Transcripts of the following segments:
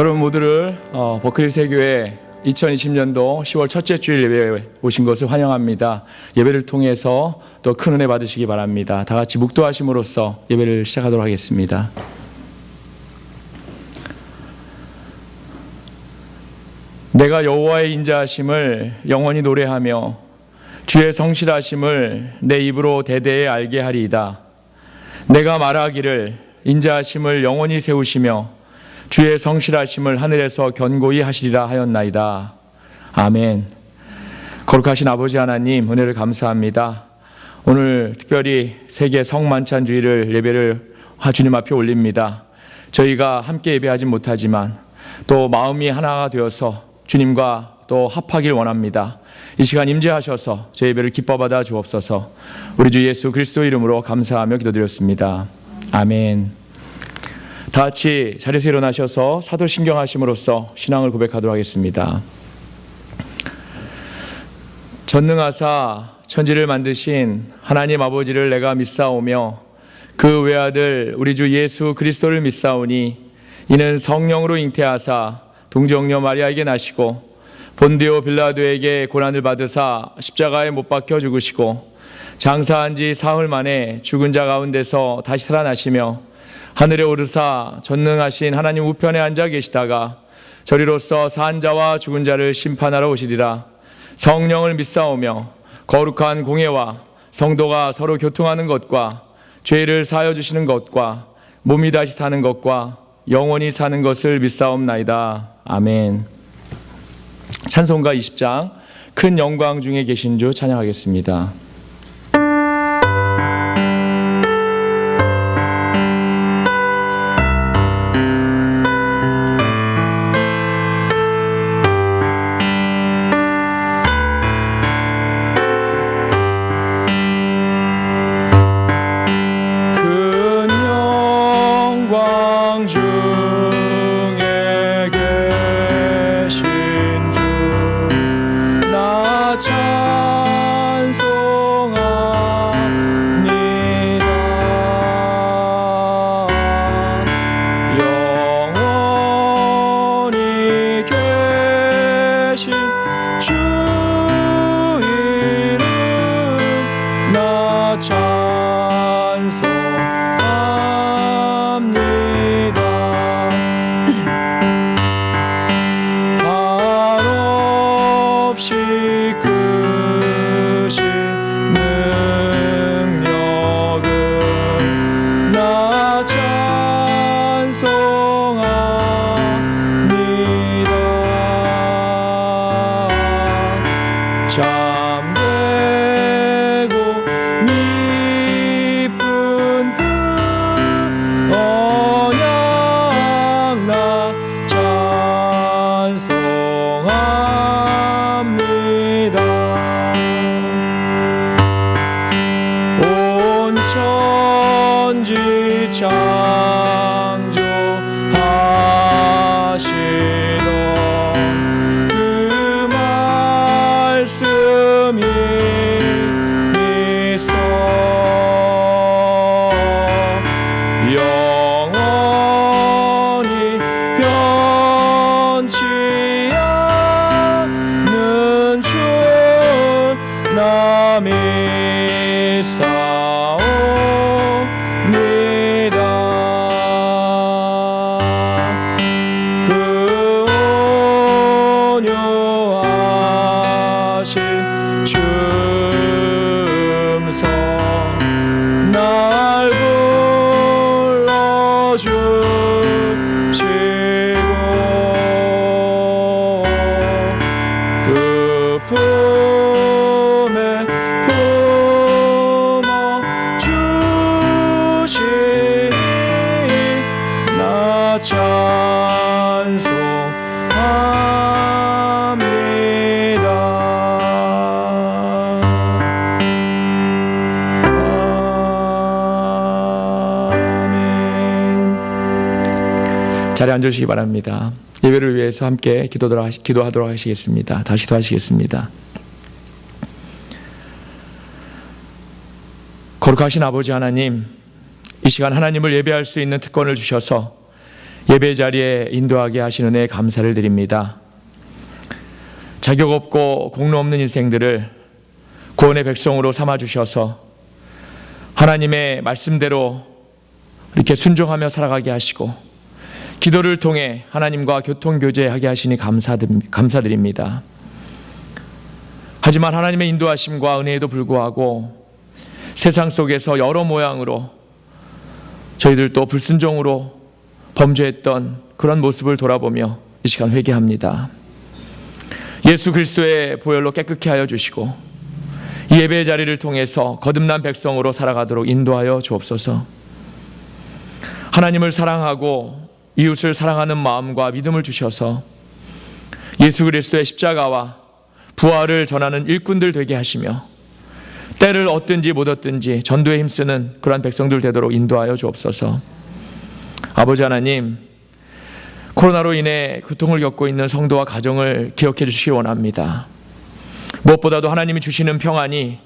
여러분 모두를 버클리 세교회 2020년도 10월 첫째 주일 예배에 오신 것을 환영합니다. 예배를 통해서 또 큰 은혜 받으시기 바랍니다. 다 같이 묵도하심으로써 예배를 시작하도록 하겠습니다. 내가 여호와의 인자하심을 영원히 노래하며 주의 성실하심을 내 입으로 대대에 알게 하리이다. 내가 말하기를 인자하심을 영원히 세우시며 주의 성실하심을 하늘에서 견고히 하시리라 하였나이다. 아멘. 거룩하신 아버지 하나님, 은혜를 감사합니다. 오늘 특별히 세계 성만찬주의를 예배를 주님 앞에 올립니다. 저희가 함께 예배하지 못하지만 또 마음이 하나가 되어서 주님과 또 합하길 원합니다. 이 시간 임재하셔서 제 예배를 기뻐받아 주옵소서. 우리 주 예수 그리스도 이름으로 감사하며 기도드렸습니다. 아멘. 다 같이 자리에서 일어나셔서 사도신경 하심으로써 신앙을 고백하도록 하겠습니다. 전능하사 천지를 만드신 하나님 아버지를 내가 믿사오며 그 외아들 우리 주 예수 그리스도를 믿사오니 이는 성령으로 잉태하사 동정녀 마리아에게 나시고 본디오 빌라도에게 고난을 받으사 십자가에 못 박혀 죽으시고 장사한 지 사흘 만에 죽은 자 가운데서 다시 살아나시며 하늘에 오르사 전능하신 하나님 우편에 앉아 계시다가 저리로서 산 자와 죽은 자를 심판하러 오시리라. 성령을 믿사오며 거룩한 공예와 성도가 서로 교통하는 것과 죄를 사하여 주시는 것과 몸이 다시 사는 것과 영원히 사는 것을 믿사옵나이다. 아멘. 찬송가 20장 큰 영광 중에 계신 주 찬양하겠습니다. 자리에 앉으시기 바랍니다. 예배를 위해서 함께 기도하도록 하시겠습니다. 다시 기도하시겠습니다. 거룩하신 아버지 하나님, 이 시간 하나님을 예배할 수 있는 특권을 주셔서 예배 자리에 인도하게 하시는 은혜에 감사를 드립니다. 자격 없고 공로 없는 인생들을 구원의 백성으로 삼아주셔서 하나님의 말씀대로 이렇게 순종하며 살아가게 하시고 기도를 통해 하나님과 교통교제하게 하시니 감사드립니다. 하지만 하나님의 인도하심과 은혜에도 불구하고 세상 속에서 여러 모양으로 저희들도 불순종으로 범죄했던 그런 모습을 돌아보며 이 시간 회개합니다. 예수 그리스도의 보혈로 깨끗게 하여 주시고 이 예배의 자리를 통해서 거듭난 백성으로 살아가도록 인도하여 주옵소서. 하나님을 사랑하고 이웃을 사랑하는 마음과 믿음을 주셔서 예수 그리스도의 십자가와 부활을 전하는 일꾼들 되게 하시며 때를 얻든지 못 얻든지 전도에 힘쓰는 그러한 백성들 되도록 인도하여 주옵소서. 아버지 하나님, 코로나로 인해 고통을 겪고 있는 성도와 가정을 기억해 주시기 원합니다. 무엇보다도 하나님이 주시는 평안이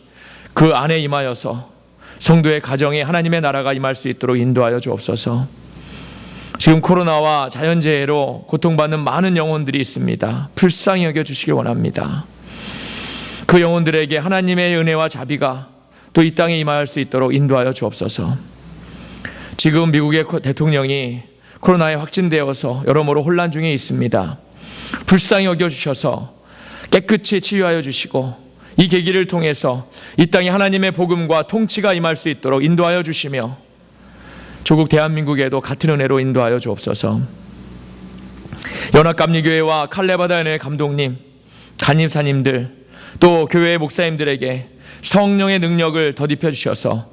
그 안에 임하여서 성도의 가정에 하나님의 나라가 임할 수 있도록 인도하여 주옵소서. 지금 코로나와 자연재해로 고통받는 많은 영혼들이 있습니다. 불쌍히 여겨주시기 원합니다. 그 영혼들에게 하나님의 은혜와 자비가 또 이 땅에 임할 수 있도록 인도하여 주옵소서. 지금 미국의 대통령이 코로나에 확진되어서 여러모로 혼란 중에 있습니다. 불쌍히 여겨주셔서 깨끗이 치유하여 주시고 이 계기를 통해서 이 땅에 하나님의 복음과 통치가 임할 수 있도록 인도하여 주시며 조국 대한민국에도 같은 은혜로 인도하여 주옵소서. 연합감리교회와 칼레바다 연회 감독님, 간임사님들 또 교회의 목사님들에게 성령의 능력을 덧입혀 주셔서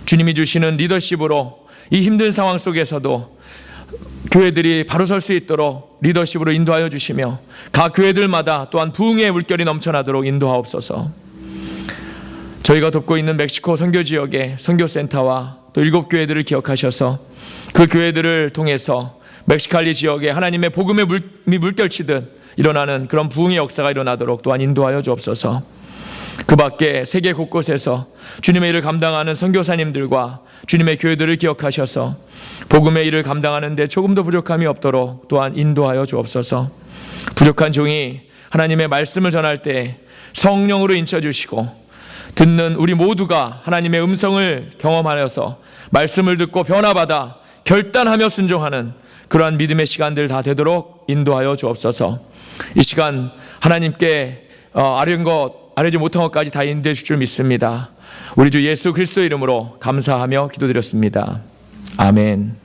주님이 주시는 리더십으로 이 힘든 상황 속에서도 교회들이 바로 설 수 있도록 리더십으로 인도하여 주시며 각 교회들마다 또한 부흥의 물결이 넘쳐나도록 인도하옵소서. 저희가 돕고 있는 멕시코 선교 지역의 선교센터와 또 7교회들을 기억하셔서 그 교회들을 통해서 멕시칼리 지역에 하나님의 복음의 물결치듯 일어나는 그런 부흥의 역사가 일어나도록 또한 인도하여 주옵소서. 그 밖에 세계 곳곳에서 주님의 일을 감당하는 선교사님들과 주님의 교회들을 기억하셔서 복음의 일을 감당하는 데 조금도 부족함이 없도록 또한 인도하여 주옵소서. 부족한 종이 하나님의 말씀을 전할 때 성령으로 인쳐주시고 듣는 우리 모두가 하나님의 음성을 경험하여서 말씀을 듣고 변화받아 결단하며 순종하는 그러한 믿음의 시간들 다 되도록 인도하여 주옵소서. 이 시간 하나님께 아뢰지 못한 것까지 다 인도해 줄 줄 믿습니다. 우리 주 예수 그리스도 이름으로 감사하며 기도드렸습니다. 아멘.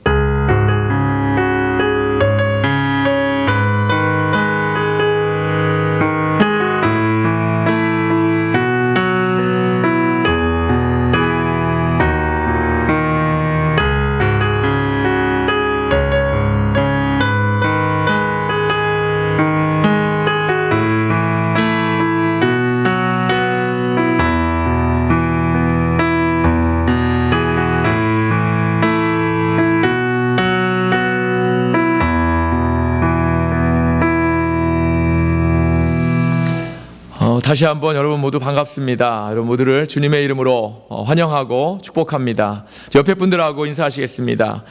다시 한번 여러분 모두 반갑습니다. 여러분 모두를 주님의 이름으로 환영하고 축복합니다. 옆에 분들하고 인사하시겠습니다.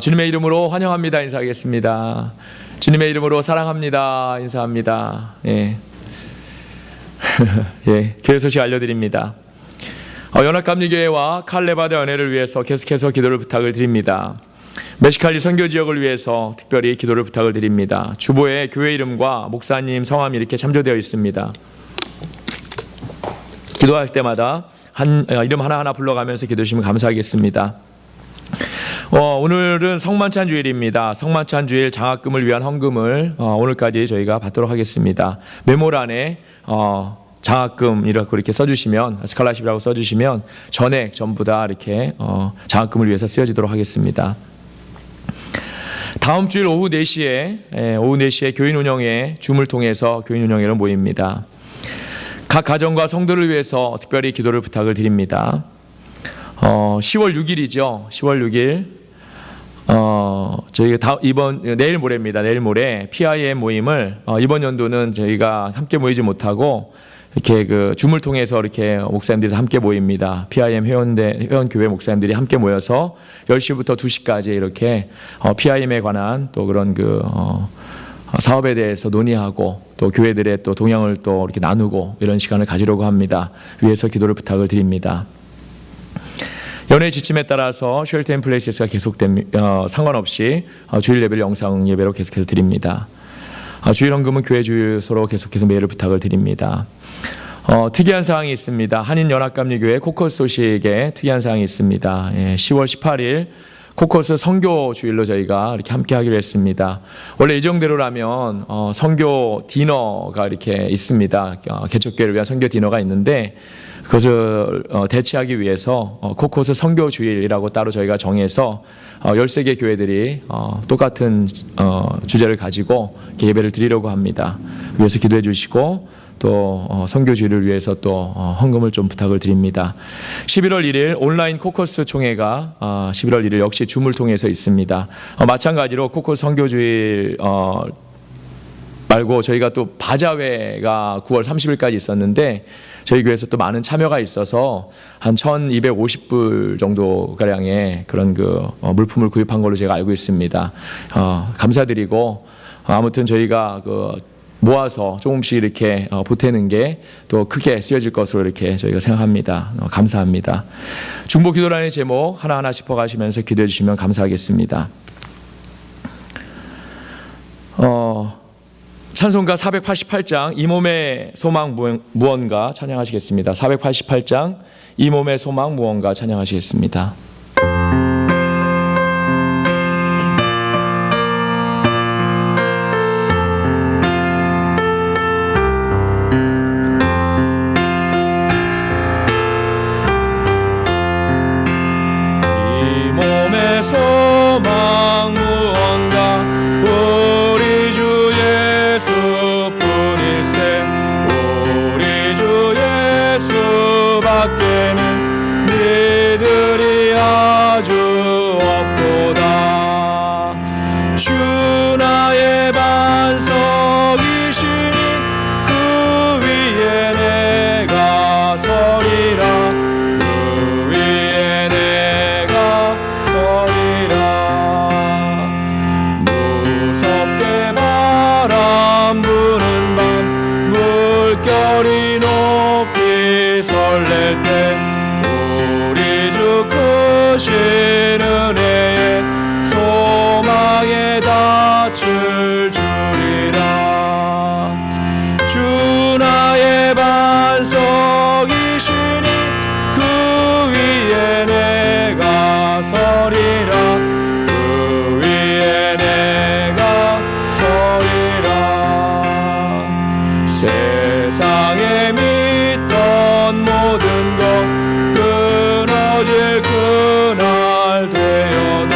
주님의 이름으로 환영합니다. 인사하겠습니다. 주님의 이름으로 사랑합니다. 인사합니다. 예. 예, 교회 소식 알려드립니다. 연합감리교회와 칼레바다 연회를 위해서 계속해서 기도를 부탁을 드립니다. 멕시칼리 선교 지역을 위해서 특별히 기도를 부탁을 드립니다. 주보에 교회 이름과 목사님 성함이 이렇게 참조되어 있습니다. 기도할 때마다 이름 하나하나 불러가면서 기도하시면 감사하겠습니다. 오늘은 성만찬 주일입니다. 성만찬 주일 장학금을 위한 헌금을 오늘까지 저희가 받도록 하겠습니다. 메모란에 장학금이라고 이렇게 써주시면, 스칼라십이라고 써주시면 전액 전부 다 이렇게 장학금을 위해서 쓰여지도록 하겠습니다. 다음 주일 오후 4시에 교인 운영회 줌을 통해서 교인 운영회로 모입니다. 각 가정과 성도를 위해서 특별히 기도를 부탁을 드립니다. 10월 6일이죠. 10월 6일 저희가 내일 모레입니다. 내일 모레 PIM 모임을 이번 연도는 저희가 함께 모이지 못하고 이렇게 그 줌을 통해서 이렇게 목사님들이 함께 모입니다. PIM 회원교회 목사님들이 함께 모여서 10시부터 2시까지 이렇게 PIM에 관한 또 그런 사업에 대해서 논의하고 또 교회들의 또 동향을 또 이렇게 나누고 이런 시간을 가지려고 합니다. 위에서 기도를 부탁을 드립니다. 연회의 지침에 따라서 쉘터 앤 플레이스가 상관없이 주일 예배를 영상 예배로 계속해서 드립니다. 주일 헌금은 교회 주유소로 계속해서 매일을 부탁을 드립니다. 특이한 사항이 있습니다. 한인연합감리교회 코커스 소식에 특이한 사항이 있습니다. 10월 18일 코커스 선교 주일로 저희가 이렇게 함께 하기로 했습니다. 원래 예정대로라면 선교 디너가 이렇게 있습니다. 개척교회를 위한 선교 디너가 있는데 그것을 대체하기 위해서 코커스 선교 주일이라고 따로 저희가 정해서 13개 교회들이 똑같은 주제를 가지고 예배를 드리려고 합니다. 위해서 기도해 주시고 또 선교주의를 위해서 또 헌금을 좀 부탁을 드립니다. 11월 1일 온라인 코커스 총회가 11월 1일 역시 줌을 통해서 있습니다. 마찬가지로 코커스 선교주의 말고 저희가 또 바자회가 9월 30일까지 있었는데 저희 교회에서 또 많은 참여가 있어서 한 1,250불 정도 가량의 그런 물품을 구입한 걸로 제가 알고 있습니다. 감사드리고 아무튼 저희가 모아서 조금씩 이렇게 보태는 게 또 크게 쓰여질 것으로 이렇게 저희가 생각합니다. 감사합니다. 중보 기도란의 제목 하나하나 짚어가시면서 기도해 주시면 감사하겠습니다. 찬송가 488장 이 몸의 소망 무언가 찬양하시겠습니다. 488장 이 몸의 소망 무언가 찬양하시겠습니다. 소망 무언가 우리 주 예수뿐일세 우리 주 예수밖에는 믿으리 아주 없도다. 주 나의 반석이시니 그 위에 내가 서리라. 물결이 높이 설렐 때 우리 주 크신 은혜에 소망에 닻을 주리라. 주 나의 반석이시니 그 위에 내가 서리라. 그 위에 내가 서리라. 세상에 믿던 모든 것 끊어질 그날 되어도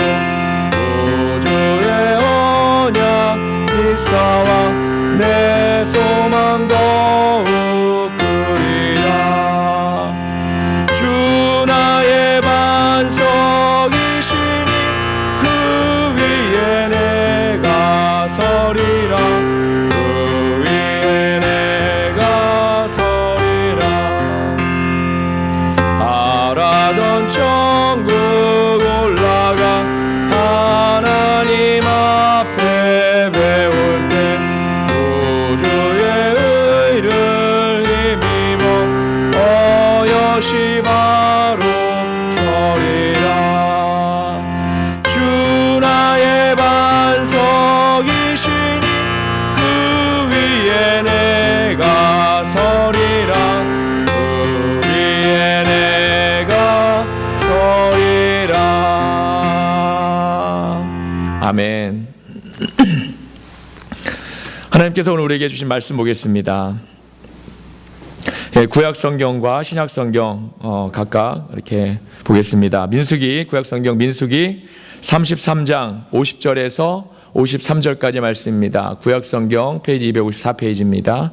구주의 언약 믿사와 내 소망 더욱 크리라. 주 나의 반석이시니 그 위에 내가 서리라. 천국 올라가 하나님 앞에 배울 때 구주의 의를 힘입어 어여시 바로 서리라. 주 나의 반석이시니 그 위에 내가 서리라. 그 위에 내가 아멘. 하나님께서 오늘 우리에게 주신 말씀 보겠습니다. 구약 성경과 신약 성경 각각 이렇게 보겠습니다. 민수기 구약 성경 민수기 33장 50절에서 53절까지 말씀입니다. 구약 성경 페이지 254페이지입니다.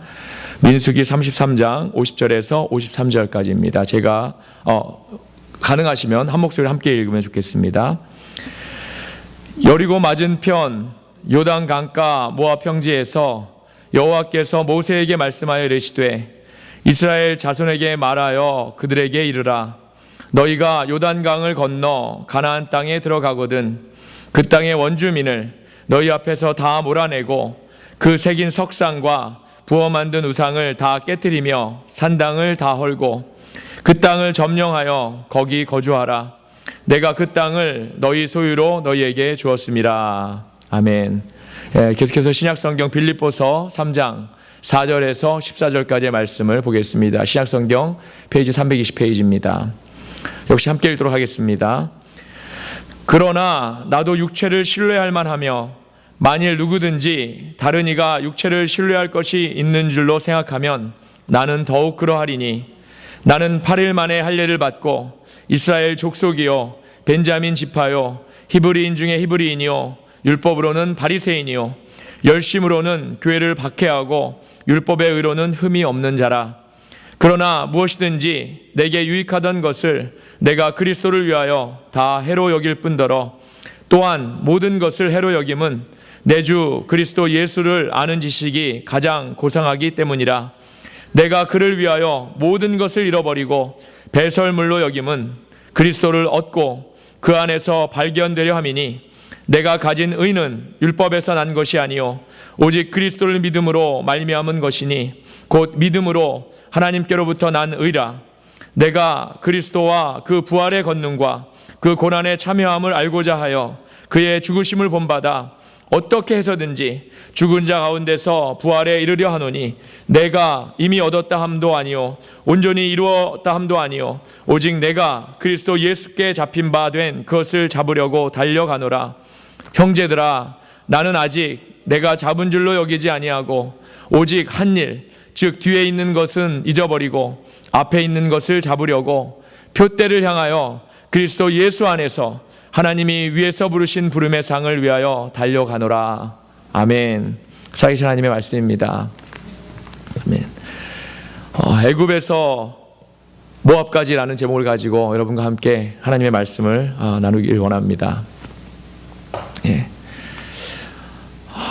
민수기 33장 50절에서 53절까지입니다. 제가 가능하시면 한 목소리 함께 읽으면 좋겠습니다. 여리고 맞은편 요단 강가 모압 평지에서 여호와께서 모세에게 말씀하여 이르시되 이스라엘 자손에게 말하여 그들에게 이르라. 너희가 요단강을 건너 가나안 땅에 들어가거든 그 땅의 원주민을 너희 앞에서 다 몰아내고 그 새긴 석상과 부어 만든 우상을 다 깨뜨리며 산당을 다 헐고 그 땅을 점령하여 거기 거주하라. 내가 그 땅을 너희 소유로 너희에게 주었음이라. 아멘. 계속해서 신약성경 빌립보서 3장 4절에서 14절까지의 말씀을 보겠습니다. 신약성경 페이지 320페이지입니다. 역시 함께 읽도록 하겠습니다. 그러나 나도 육체를 신뢰할 만하며 만일 누구든지 다른 이가 육체를 신뢰할 것이 있는 줄로 생각하면 나는 더욱 그러하리니 나는 8일 만에 할례를 받고 이스라엘 족속이요 벤자민 지파요 히브리인 중에 히브리인이요 율법으로는 바리새인이요 열심으로는 교회를 박해하고 율법의 의로는 흠이 없는 자라. 그러나 무엇이든지 내게 유익하던 것을 내가 그리스도를 위하여 다 해로 여길 뿐더러 또한 모든 것을 해로 여김은 내 주 그리스도 예수를 아는 지식이 가장 고상하기 때문이라. 내가 그를 위하여 모든 것을 잃어버리고 배설물로 여김은 그리스도를 얻고 그 안에서 발견되려 함이니 내가 가진 의는 율법에서 난 것이 아니요 오직 그리스도를 믿음으로 말미암은 것이니 곧 믿음으로 하나님께로부터 난 의라. 내가 그리스도와 그 부활의 권능과 그 고난의 참여함을 알고자 하여 그의 죽으심을 본받아 어떻게 해서든지 죽은 자 가운데서 부활에 이르려 하노니 내가 이미 얻었다 함도 아니요 온전히 이루었다 함도 아니요 오직 내가 그리스도 예수께 잡힌 바 된 그것을 잡으려고 달려가노라. 형제들아 나는 아직 내가 잡은 줄로 여기지 아니하고 오직 한 일 즉 뒤에 있는 것은 잊어버리고 앞에 있는 것을 잡으려고 표대를 향하여 그리스도 예수 안에서 하나님이 위에서 부르신 부름의 상을 위하여 달려가노라. 아멘. 살아계신 하나님의 말씀입니다. 아멘. 애굽에서 모압까지라는 제목을 가지고 여러분과 함께 하나님의 말씀을 나누길 원합니다. 예.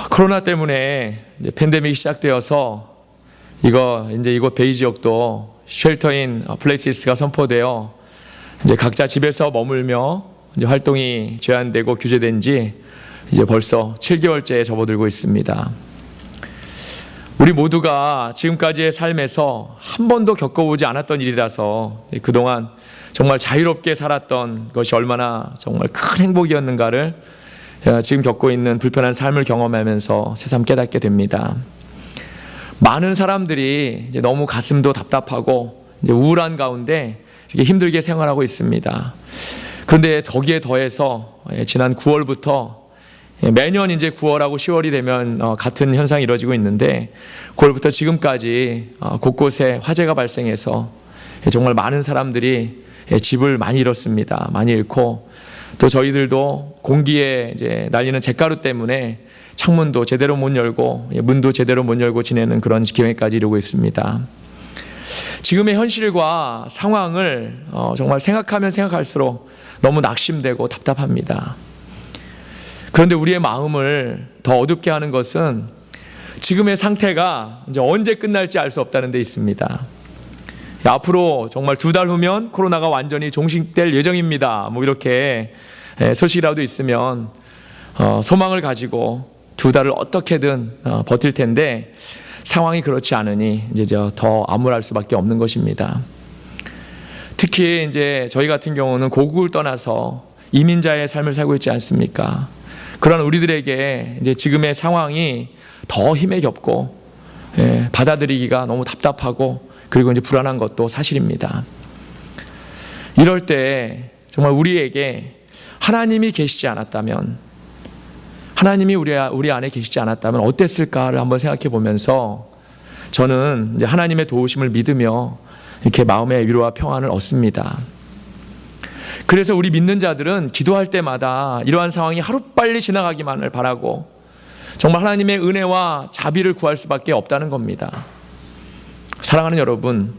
코로나 때문에 이제 팬데믹이 시작되어서 이곳 베이 지역도 쉘터인 플레이시스가 선포되어 이제 각자 집에서 머물며 이제 활동이 제한되고 규제된 지 이제 벌써 7개월째에 접어들고 있습니다. 우리 모두가 지금까지의 삶에서 한 번도 겪어보지 않았던 일이라서 그동안 정말 자유롭게 살았던 것이 얼마나 정말 큰 행복이었는가를 지금 겪고 있는 불편한 삶을 경험하면서 새삼 깨닫게 됩니다. 많은 사람들이 이제 너무 가슴도 답답하고 이제 우울한 가운데 이렇게 힘들게 생활하고 있습니다. 그런데 거기에 더해서 지난 9월부터 매년 이제 9월하고 10월이 되면 같은 현상이 이루어지고 있는데 9월부터 지금까지 곳곳에 화재가 발생해서 정말 많은 사람들이 집을 많이 잃었습니다. 많이 잃고 또 저희들도 공기에 이제 날리는 잿가루 때문에 창문도 제대로 못 열고 문도 제대로 못 열고 지내는 그런 기회까지 이루고 있습니다. 지금의 현실과 상황을 정말 생각하면 생각할수록 너무 낙심되고 답답합니다. 그런데 우리의 마음을 더 어둡게 하는 것은 지금의 상태가 이제 언제 끝날지 알 수 없다는 데 있습니다. 앞으로 정말 2달 후면 코로나가 완전히 종식될 예정입니다. 뭐 이렇게 소식이라도 있으면 소망을 가지고 2달을 어떻게든 버틸 텐데 상황이 그렇지 않으니 이제 더 암울할 수밖에 없는 것입니다. 특히 이제 저희 같은 경우는 고국을 떠나서 이민자의 삶을 살고 있지 않습니까? 그런 우리들에게 이제 지금의 상황이 더 힘에 겹고 받아들이기가 너무 답답하고 그리고 이제 불안한 것도 사실입니다. 이럴 때 정말 우리에게 하나님이 계시지 않았다면, 하나님이 우리 안에 계시지 않았다면 어땠을까를 한번 생각해 보면서 저는 이제 하나님의 도우심을 믿으며 이렇게 마음의 위로와 평안을 얻습니다. 그래서 우리 믿는 자들은 기도할 때마다 이러한 상황이 하루빨리 지나가기만을 바라고 정말 하나님의 은혜와 자비를 구할 수밖에 없다는 겁니다. 사랑하는 여러분,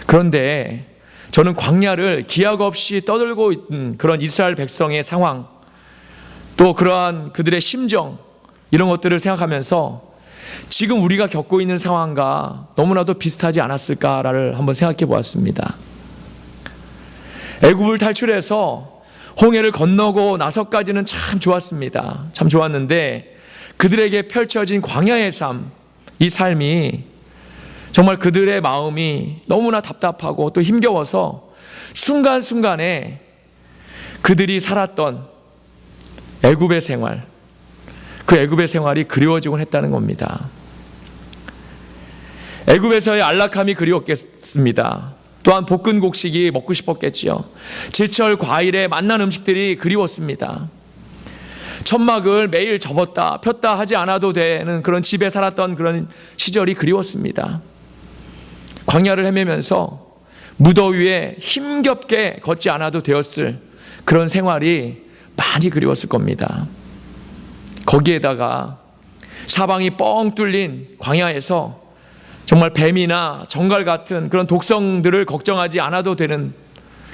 그런데 저는 광야를 기약 없이 떠들고 있는 그런 이스라엘 백성의 상황, 또 그러한 그들의 심정, 이런 것들을 생각하면서 지금 우리가 겪고 있는 상황과 너무나도 비슷하지 않았을까를 한번 생각해 보았습니다. 애굽을 탈출해서 홍해를 건너고 나서까지는 참 좋았습니다. 참 좋았는데 그들에게 펼쳐진 광야의 삶, 이 삶이 정말 그들의 마음이 너무나 답답하고 또 힘겨워서 순간순간에 그들이 살았던 애굽의 생활, 그 애굽의 생활이 그리워지곤 했다는 겁니다. 애굽에서의 안락함이 그리웠겠습니다. 또한 볶은 곡식이 먹고 싶었겠지요. 제철 과일에 맛난 음식들이 그리웠습니다. 천막을 매일 접었다 폈다 하지 않아도 되는 그런 집에 살았던 그런 시절이 그리웠습니다. 광야를 헤매면서 무더위에 힘겹게 걷지 않아도 되었을 그런 생활이 많이 그리웠을 겁니다. 거기에다가 사방이 뻥 뚫린 광야에서 정말 뱀이나 정갈 같은 그런 독성들을 걱정하지 않아도 되는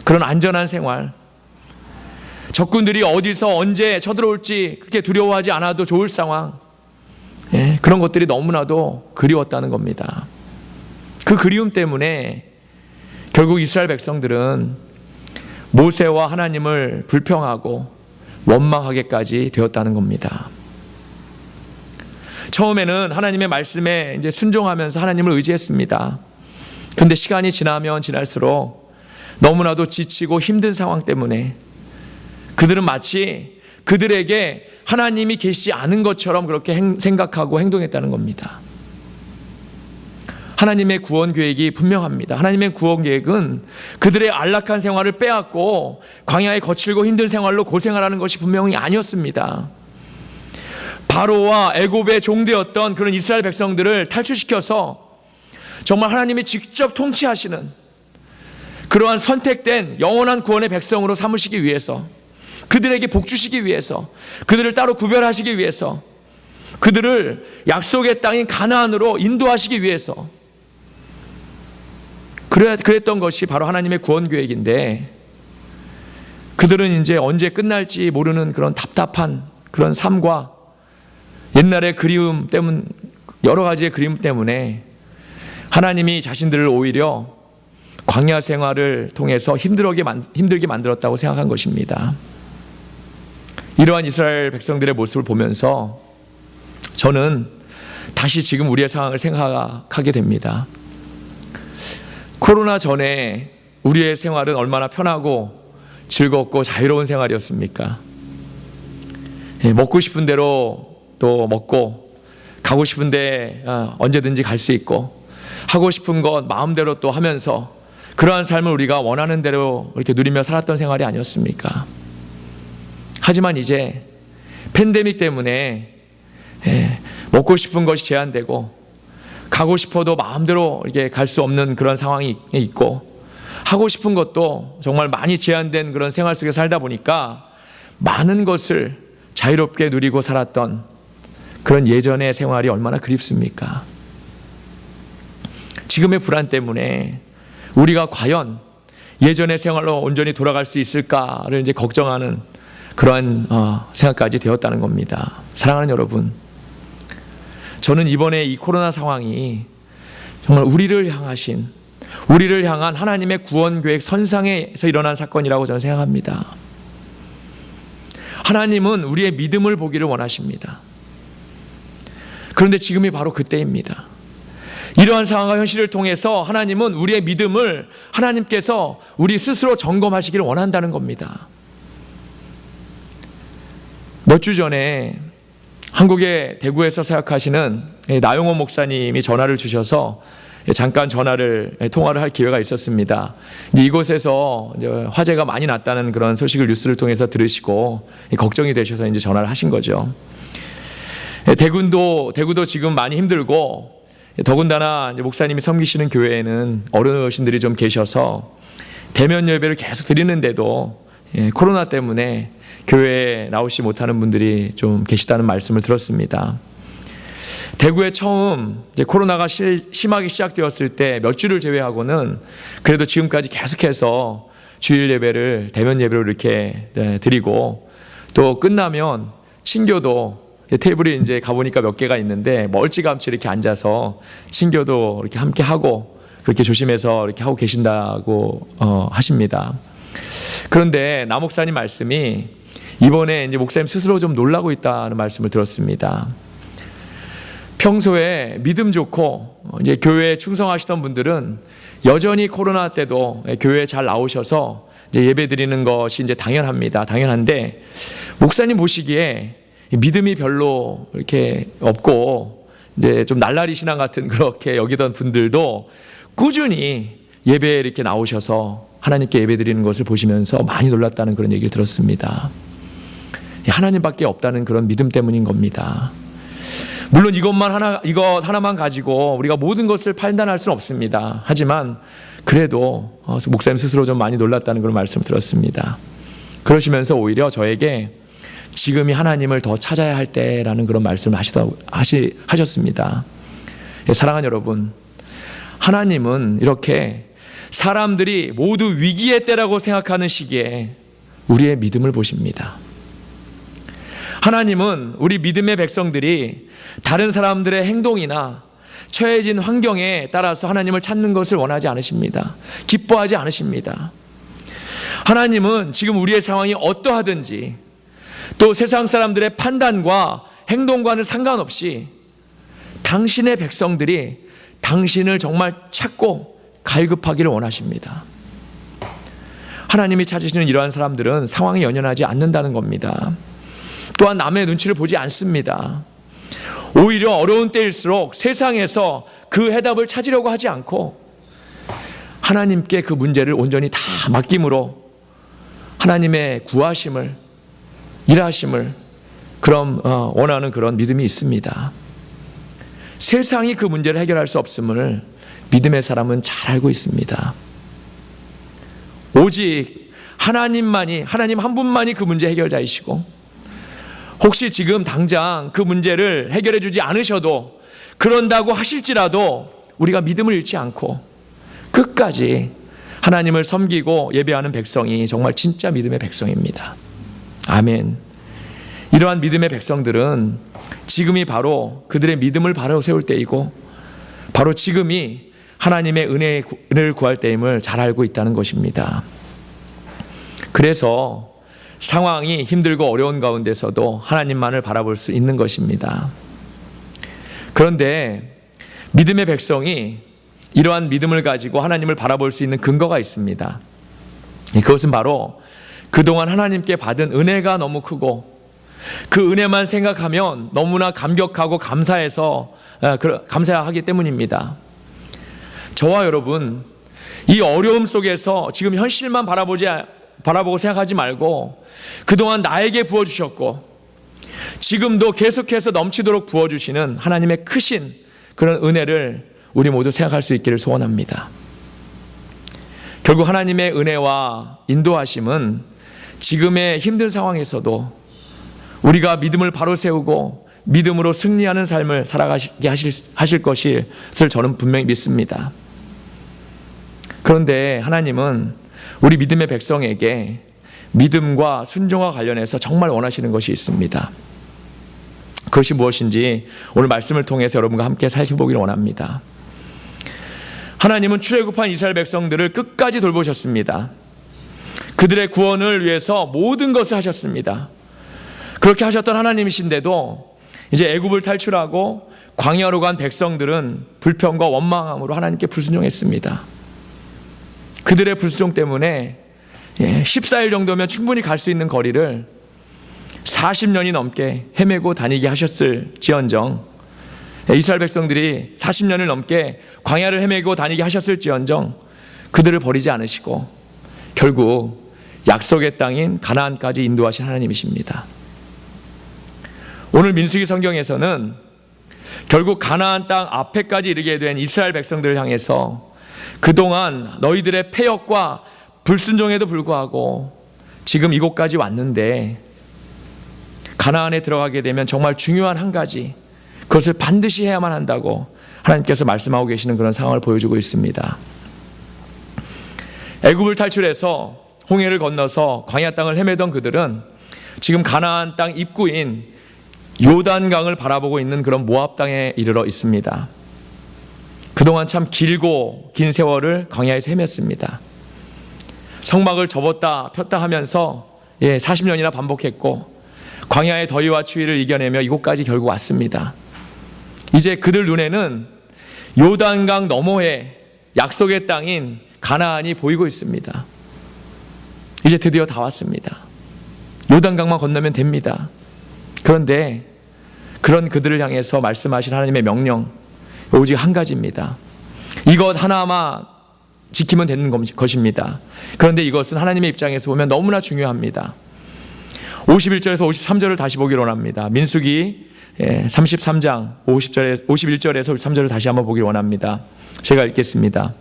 그런 안전한 생활, 적군들이 어디서 언제 쳐들어올지 그렇게 두려워하지 않아도 좋을 상황, 그런 것들이 너무나도 그리웠다는 겁니다. 그 그리움 때문에 결국 이스라엘 백성들은 모세와 하나님을 불평하고 원망하게까지 되었다는 겁니다. 처음에는 하나님의 말씀에 이제 순종하면서 하나님을 의지했습니다. 그런데 시간이 지나면 지날수록 너무나도 지치고 힘든 상황 때문에 그들은 마치 그들에게 하나님이 계시지 않은 것처럼 그렇게 생각하고 행동했다는 겁니다. 하나님의 구원 계획이 분명합니다. 하나님의 구원 계획은 그들의 안락한 생활을 빼앗고 광야의 거칠고 힘든 생활로 고생하라는 것이 분명히 아니었습니다. 바로와 애굽의 종되었던 그런 이스라엘 백성들을 탈출시켜서 정말 하나님이 직접 통치하시는 그러한 선택된 영원한 구원의 백성으로 삼으시기 위해서, 그들에게 복 주시기 위해서, 그들을 따로 구별하시기 위해서, 그들을 약속의 땅인 가나안으로 인도하시기 위해서 그랬던 것이 바로 하나님의 구원 계획인데, 그들은 이제 언제 끝날지 모르는 그런 답답한 그런 삶과 옛날의 그리움 때문, 여러 가지의 그리움 때문에 하나님이 자신들을 오히려 광야 생활을 통해서 힘들게 만들었다고 생각한 것입니다. 이러한 이스라엘 백성들의 모습을 보면서 저는 다시 지금 우리의 상황을 생각하게 됩니다. 코로나 전에 우리의 생활은 얼마나 편하고 즐겁고 자유로운 생활이었습니까? 먹고 싶은 대로 또 먹고, 가고 싶은 데 언제든지 갈 수 있고, 하고 싶은 것 마음대로 또 하면서 그러한 삶을 우리가 원하는 대로 이렇게 누리며 살았던 생활이 아니었습니까? 하지만 이제 팬데믹 때문에 먹고 싶은 것이 제한되고, 가고 싶어도 마음대로 이렇게 갈 수 없는 그런 상황이 있고, 하고 싶은 것도 정말 많이 제한된 그런 생활 속에 살다 보니까 많은 것을 자유롭게 누리고 살았던 그런 예전의 생활이 얼마나 그립습니까? 지금의 불안 때문에 우리가 과연 예전의 생활로 온전히 돌아갈 수 있을까를 이제 걱정하는 그러한 생각까지 되었다는 겁니다. 사랑하는 여러분, 저는 이번에 이 코로나 상황이 정말 우리를 향한 하나님의 구원 계획 선상에서 일어난 사건이라고 저는 생각합니다. 하나님은 우리의 믿음을 보기를 원하십니다. 그런데 지금이 바로 그때입니다. 이러한 상황과 현실을 통해서 하나님은 우리의 믿음을 하나님께서 우리 스스로 점검하시기를 원한다는 겁니다. 몇 주 전에 한국의 대구에서 사역하시는 나용호 목사님이 전화를 주셔서 잠깐 통화를 할 기회가 있었습니다. 이제 이곳에서 이제 화재가 많이 났다는 그런 소식을 뉴스를 통해서 들으시고 걱정이 되셔서 이제 전화를 하신 거죠. 대구도 지금 많이 힘들고, 더군다나 이제 목사님이 섬기시는 교회에는 어르신들이 좀 계셔서 대면 예배를 계속 드리는데도 코로나 때문에 교회에 나오시 못하는 분들이 좀 계시다는 말씀을 들었습니다. 대구에 처음 이제 코로나가 심하게 시작되었을 때 몇 주를 제외하고는 그래도 지금까지 계속해서 주일 예배를 대면 예배로 이렇게 드리고, 또 끝나면 친교도 테이블이 이제 가보니까 몇 개가 있는데 멀찌감치 이렇게 앉아서 친교도 이렇게 함께 하고 그렇게 조심해서 이렇게 하고 계신다고 하십니다. 그런데 나 목사님 말씀이 이번에 이제 목사님 스스로 좀 놀라고 있다는 말씀을 들었습니다. 평소에 믿음 좋고 이제 교회에 충성하시던 분들은 여전히 코로나 때도 교회에 잘 나오셔서 이제 예배 드리는 것이 이제 당연합니다. 당연한데 목사님 보시기에 믿음이 별로 이렇게 없고 이제 좀 날라리 신앙 같은 그렇게 여기던 분들도 꾸준히 예배에 이렇게 나오셔서 하나님께 예배 드리는 것을 보시면서 많이 놀랐다는 그런 얘기를 들었습니다. 하나님밖에 없다는 그런 믿음 때문인 겁니다. 물론 이것 하나만 가지고 우리가 모든 것을 판단할 수는 없습니다. 하지만 그래도 목사님 스스로 좀 많이 놀랐다는 그런 말씀을 들었습니다. 그러시면서 오히려 저에게 지금이 하나님을 더 찾아야 할 때라는 그런 말씀을 하셨습니다. 사랑하는 여러분, 하나님은 이렇게 사람들이 모두 위기의 때라고 생각하는 시기에 우리의 믿음을 보십니다. 하나님은 우리 믿음의 백성들이 다른 사람들의 행동이나 처해진 환경에 따라서 하나님을 찾는 것을 원하지 않으십니다. 기뻐하지 않으십니다. 하나님은 지금 우리의 상황이 어떠하든지 또 세상 사람들의 판단과 행동과는 상관없이 당신의 백성들이 당신을 정말 찾고 갈급하기를 원하십니다. 하나님이 찾으시는 이러한 사람들은 상황에 연연하지 않는다는 겁니다. 또한 남의 눈치를 보지 않습니다. 오히려 어려운 때일수록 세상에서 그 해답을 찾으려고 하지 않고 하나님께 그 문제를 온전히 다 맡김으로 하나님의 구하심을, 일하심을 원하는 그런 믿음이 있습니다. 세상이 그 문제를 해결할 수 없음을 믿음의 사람은 잘 알고 있습니다. 오직 하나님 한 분만이 그 문제 해결자이시고 혹시 지금 당장 그 문제를 해결해 주지 않으셔도 그런다고 하실지라도 우리가 믿음을 잃지 않고 끝까지 하나님을 섬기고 예배하는 백성이 정말 진짜 믿음의 백성입니다. 아멘. 이러한 믿음의 백성들은 지금이 바로 그들의 믿음을 바로 세울 때이고 바로 지금이 하나님의 은혜를 구할 때임을 잘 알고 있다는 것입니다. 그래서 상황이 힘들고 어려운 가운데서도 하나님만을 바라볼 수 있는 것입니다. 그런데 믿음의 백성이 이러한 믿음을 가지고 하나님을 바라볼 수 있는 근거가 있습니다. 그것은 바로 그동안 하나님께 받은 은혜가 너무 크고 그 은혜만 생각하면 너무나 감격하고 감사하기 때문입니다. 저와 여러분, 이 어려움 속에서 지금 현실만 바라보고 생각하지 말고 그동안 나에게 부어주셨고 지금도 계속해서 넘치도록 부어주시는 하나님의 크신 그런 은혜를 우리 모두 생각할 수 있기를 소원합니다. 결국 하나님의 은혜와 인도하심은 지금의 힘든 상황에서도 우리가 믿음을 바로 세우고 믿음으로 승리하는 삶을 살아가게 하실 것을 저는 분명히 믿습니다. 그런데 하나님은 우리 믿음의 백성에게 믿음과 순종과 관련해서 정말 원하시는 것이 있습니다. 그것이 무엇인지 오늘 말씀을 통해서 여러분과 함께 살펴보기를 원합니다. 하나님은 출애굽한 이스라엘 백성들을 끝까지 돌보셨습니다. 그들의 구원을 위해서 모든 것을 하셨습니다. 그렇게 하셨던 하나님이신데도 이제 애굽을 탈출하고 광야로 간 백성들은 불평과 원망함으로 하나님께 불순종했습니다. 그들의 불순종 때문에 14일 정도면 충분히 갈 수 있는 거리를 40년이 넘게 헤매고 다니게 하셨을지언정, 이스라엘 백성들이 40년을 넘게 광야를 헤매고 다니게 하셨을지언정 그들을 버리지 않으시고 결국 약속의 땅인 가나안까지 인도하신 하나님이십니다. 오늘 민수기 성경에서는 결국 가나안 땅 앞에까지 이르게 된 이스라엘 백성들을 향해서 그동안 너희들의 패역과 불순종에도 불구하고 지금 이곳까지 왔는데 가나안에 들어가게 되면 정말 중요한 한 가지, 그것을 반드시 해야만 한다고 하나님께서 말씀하고 계시는 그런 상황을 보여주고 있습니다. 애굽을 탈출해서 홍해를 건너서 광야 땅을 헤매던 그들은 지금 가나안 땅 입구인 요단강을 바라보고 있는 그런 모압 땅에 이르러 있습니다. 그동안 참 길고 긴 세월을 광야에서 헤맸습니다. 성막을 접었다 폈다 하면서 40년이나 반복했고 광야의 더위와 추위를 이겨내며 이곳까지 결국 왔습니다. 이제 그들 눈에는 요단강 너머에 약속의 땅인 가나안이 보이고 있습니다. 이제 드디어 다 왔습니다. 요단강만 건너면 됩니다. 그런데 그런 그들을 향해서 말씀하신 하나님의 명령 오직 한 가지입니다. 이것 하나만 지키면 되는 것입니다. 그런데 이것은 하나님의 입장에서 보면 너무나 중요합니다. 51절에서 53절을 다시 보기를 원합니다. 민수기 33장 51절에서 53절을 다시 한번 보기를 원합니다. 제가 읽겠습니다.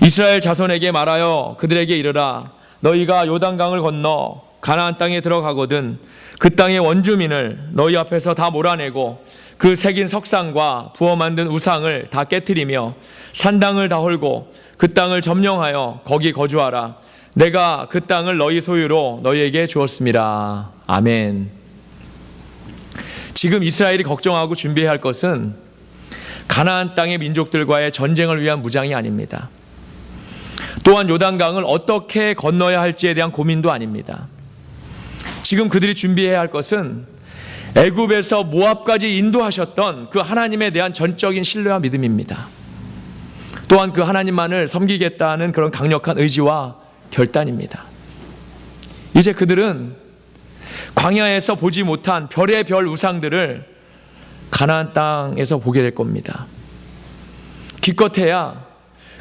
이스라엘 자손에게 말하여 그들에게 이르라. 너희가 요단강을 건너 가나안 땅에 들어가거든 그 땅의 원주민을 너희 앞에서 다 몰아내고 그 새긴 석상과 부어 만든 우상을 다 깨트리며 산당을 다 헐고 그 땅을 점령하여 거기 거주하라. 내가 그 땅을 너희 소유로 너희에게 주었습니다. 아멘. 지금 이스라엘이 걱정하고 준비해야 할 것은 가나안 땅의 민족들과의 전쟁을 위한 무장이 아닙니다. 또한 요단강을 어떻게 건너야 할지에 대한 고민도 아닙니다. 지금 그들이 준비해야 할 것은 애굽에서 모압까지 인도하셨던 그 하나님에 대한 전적인 신뢰와 믿음입니다. 또한 그 하나님만을 섬기겠다는 그런 강력한 의지와 결단입니다. 이제 그들은 광야에서 보지 못한 별의 별 우상들을 가나안 땅에서 보게 될 겁니다. 기껏해야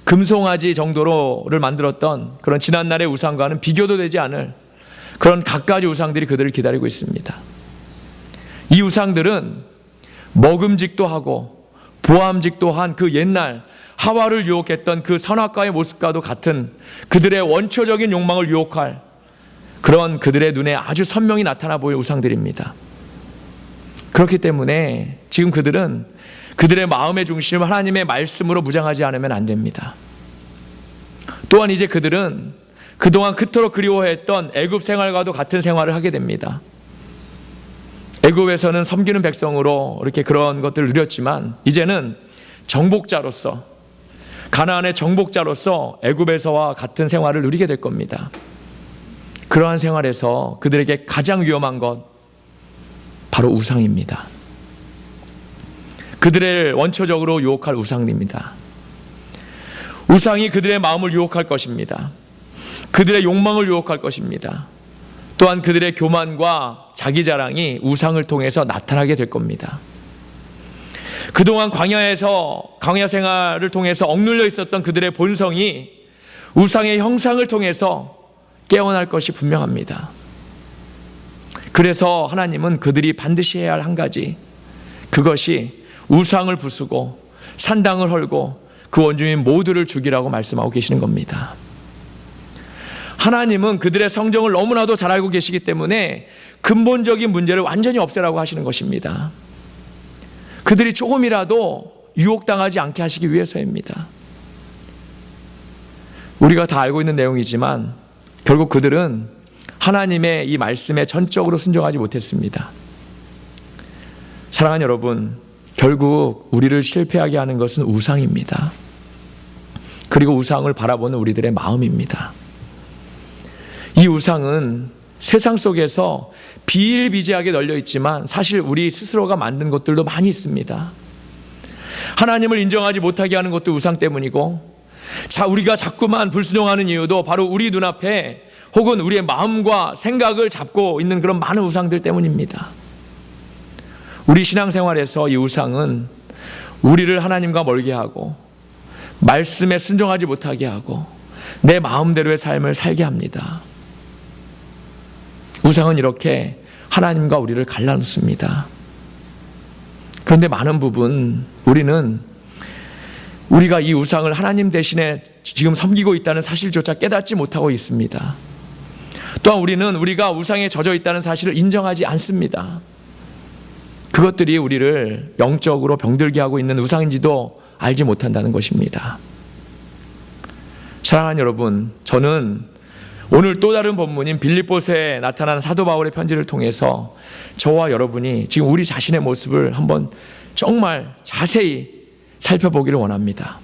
금송아지 정도로를 만들었던 그런 지난날의 우상과는 비교도 되지 않을 그런 갖가지 우상들이 그들을 기다리고 있습니다. 이 우상들은 먹음직도 하고 보암직도 한 그 옛날 하와를 유혹했던 그 선악과의 모습과도 같은 그들의 원초적인 욕망을 유혹할 그런 그들의 눈에 아주 선명히 나타나 보일 우상들입니다. 그렇기 때문에 지금 그들은 그들의 마음의 중심을 하나님의 말씀으로 무장하지 않으면 안 됩니다. 또한 이제 그들은 그동안 그토록 그리워했던 애굽 생활과도 같은 생활을 하게 됩니다. 애굽에서는 섬기는 백성으로 이렇게 그런 것들을 누렸지만 이제는 정복자로서 가나안의 정복자로서 애굽에서와 같은 생활을 누리게 될 겁니다. 그러한 생활에서 그들에게 가장 위험한 것 바로 우상입니다. 그들을 원초적으로 유혹할 우상입니다. 우상이 그들의 마음을 유혹할 것입니다. 그들의 욕망을 유혹할 것입니다. 또한 그들의 교만과 자기 자랑이 우상을 통해서 나타나게 될 겁니다. 그동안 광야 생활을 통해서 억눌려 있었던 그들의 본성이 우상의 형상을 통해서 깨어날 것이 분명합니다. 그래서 하나님은 그들이 반드시 해야 할 한 가지, 그것이 우상을 부수고 산당을 헐고 그 원주민 모두를 죽이라고 말씀하고 계시는 겁니다. 하나님은 그들의 성정을 너무나도 잘 알고 계시기 때문에 근본적인 문제를 완전히 없애라고 하시는 것입니다. 그들이 조금이라도 유혹당하지 않게 하시기 위해서입니다. 우리가 다 알고 있는 내용이지만 결국 그들은 하나님의 이 말씀에 전적으로 순종하지 못했습니다. 사랑하는 여러분, 결국 우리를 실패하게 하는 것은 우상입니다. 그리고 우상을 바라보는 우리들의 마음입니다. 이 우상은 세상 속에서 비일비재하게 널려 있지만 사실 우리 스스로가 만든 것들도 많이 있습니다. 하나님을 인정하지 못하게 하는 것도 우상 때문이고, 우리가 자꾸만 불순종하는 이유도 바로 우리 눈앞에 혹은 우리의 마음과 생각을 잡고 있는 그런 많은 우상들 때문입니다. 우리 신앙생활에서 이 우상은 우리를 하나님과 멀게 하고 말씀에 순종하지 못하게 하고 내 마음대로의 삶을 살게 합니다. 우상은 이렇게 하나님과 우리를 갈라놓습니다. 그런데 많은 부분 우리가 이 우상을 하나님 대신에 지금 섬기고 있다는 사실조차 깨닫지 못하고 있습니다. 또한 우리가 우상에 젖어 있다는 사실을 인정하지 않습니다. 그것들이 우리를 영적으로 병들게 하고 있는 우상인지도 알지 못한다는 것입니다. 사랑하는 여러분, 저는 오늘 또 다른 본문인 빌립보서에 나타난 사도 바울의 편지를 통해서 저와 여러분이 지금 우리 자신의 모습을 한번 정말 자세히 살펴보기를 원합니다.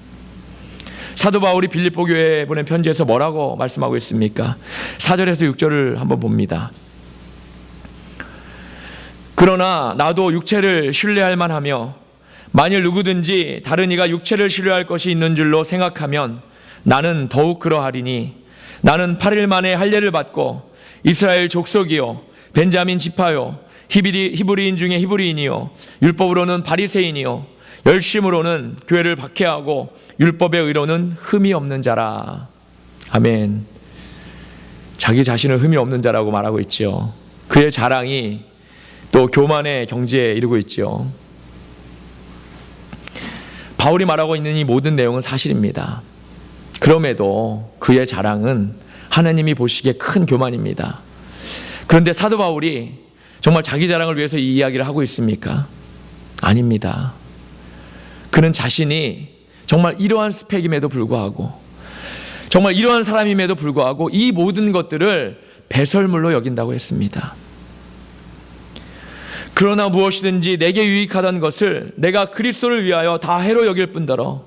사도 바울이 빌립보 교회에 보낸 편지에서 뭐라고 말씀하고 있습니까? 4절에서 6절을 한번 봅니다. 그러나 나도 육체를 신뢰할 만하며 만일 누구든지 다른 이가 육체를 신뢰할 것이 있는 줄로 생각하면 나는 더욱 그러하리니 나는 8일 만에 할례를 받고 이스라엘 족속이요 벤자민 지파요 히브리인 중에 히브리인이요 율법으로는 바리새인이요 열심으로는 교회를 박해하고 율법의 의로는 흠이 없는 자라. 아멘. 자기 자신을 흠이 없는 자라고 말하고 있죠. 그의 자랑이 또 교만의 경지에 이르고 있죠. 바울이 말하고 있는 이 모든 내용은 사실입니다. 그럼에도 그의 자랑은 하나님이 보시기에 큰 교만입니다. 그런데 사도 바울이 정말 자기 자랑을 위해서 이 이야기를 하고 있습니까? 아닙니다. 그는 자신이 정말 이러한 스펙임에도 불구하고 정말 이러한 사람임에도 불구하고 이 모든 것들을 배설물로 여긴다고 했습니다. 그러나 무엇이든지 내게 유익하던 것을 내가 그리스도를 위하여 다 해로 여길 뿐더러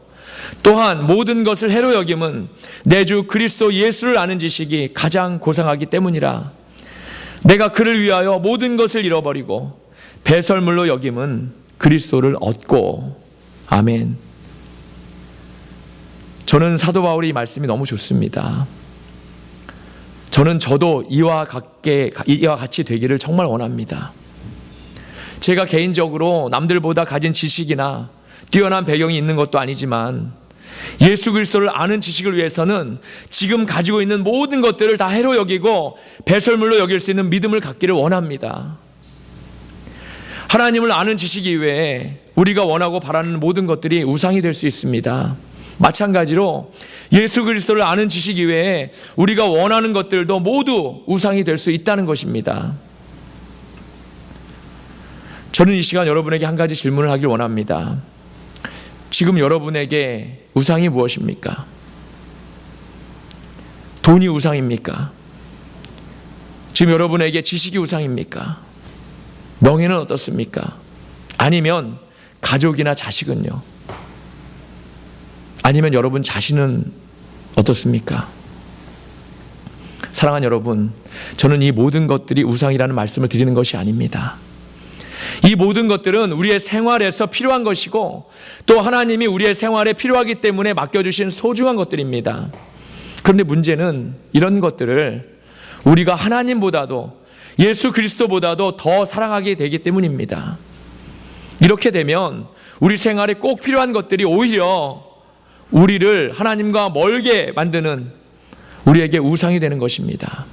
또한 모든 것을 해로 여김은 내 주 그리스도 예수를 아는 지식이 가장 고상하기 때문이라. 내가 그를 위하여 모든 것을 잃어버리고 배설물로 여김은 그리스도를 얻고. 아멘. 저는 사도 바울의 이 말씀이 너무 좋습니다. 저도 이와 같이 되기를 정말 원합니다. 제가 개인적으로 남들보다 가진 지식이나 뛰어난 배경이 있는 것도 아니지만 예수 그리스도를 아는 지식을 위해서는 지금 가지고 있는 모든 것들을 다 해로 여기고 배설물로 여길 수 있는 믿음을 갖기를 원합니다. 하나님을 아는 지식 이외에 우리가 원하고 바라는 모든 것들이 우상이 될 수 있습니다. 마찬가지로 예수 그리스도를 아는 지식 이외에 우리가 원하는 것들도 모두 우상이 될 수 있다는 것입니다. 저는 이 시간 여러분에게 한 가지 질문을 하길 원합니다. 지금 여러분에게 우상이 무엇입니까? 돈이 우상입니까? 지금 여러분에게 지식이 우상입니까? 명예는 어떻습니까? 아니면 가족이나 자식은요? 아니면 여러분 자신은 어떻습니까? 사랑하는 여러분, 저는 이 모든 것들이 우상이라는 말씀을 드리는 것이 아닙니다. 이 모든 것들은 우리의 생활에서 필요한 것이고 또 하나님이 우리의 생활에 필요하기 때문에 맡겨주신 소중한 것들입니다. 그런데 문제는 이런 것들을 우리가 하나님보다도 예수 그리스도보다도 더 사랑하게 되기 때문입니다. 이렇게 되면 우리 생활에 꼭 필요한 것들이 오히려 우리를 하나님과 멀게 만드는 우리에게 우상이 되는 것입니다.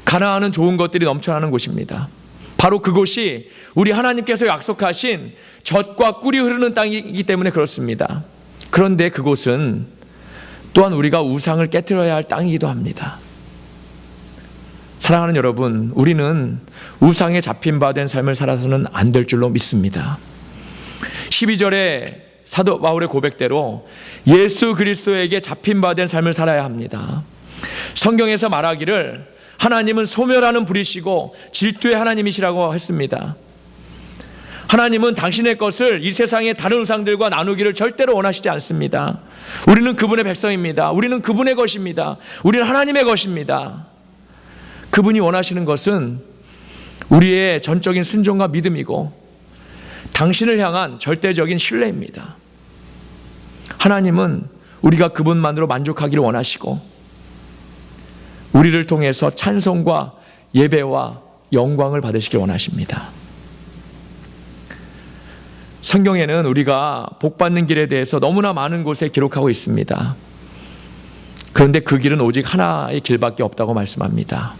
가나안은 좋은 것들이 넘쳐나는 곳입니다. 바로 그곳이 우리 하나님께서 약속하신 젖과 꿀이 흐르는 땅이기 때문에 그렇습니다. 그런데 그곳은 또한 우리가 우상을 깨트려야 할 땅이기도 합니다. 사랑하는 여러분, 우리는 우상에 잡힌 바 된 삶을 살아서는 안 될 줄로 믿습니다. 12절에 사도 바울의 고백대로 예수 그리스도에게 잡힌 바 된 삶을 살아야 합니다. 성경에서 말하기를 하나님은 소멸하는 불이시고 질투의 하나님이시라고 했습니다. 하나님은 당신의 것을 이 세상의 다른 우상들과 나누기를 절대로 원하시지 않습니다. 우리는 그분의 백성입니다. 우리는 그분의 것입니다. 우리는 하나님의 것입니다. 그분이 원하시는 것은 우리의 전적인 순종과 믿음이고 당신을 향한 절대적인 신뢰입니다. 하나님은 우리가 그분만으로 만족하기를 원하시고 우리를 통해서 찬송과 예배와 영광을 받으시길 원하십니다. 성경에는 우리가 복받는 길에 대해서 너무나 많은 곳에 기록하고 있습니다. 그런데 그 길은 오직 하나의 길밖에 없다고 말씀합니다.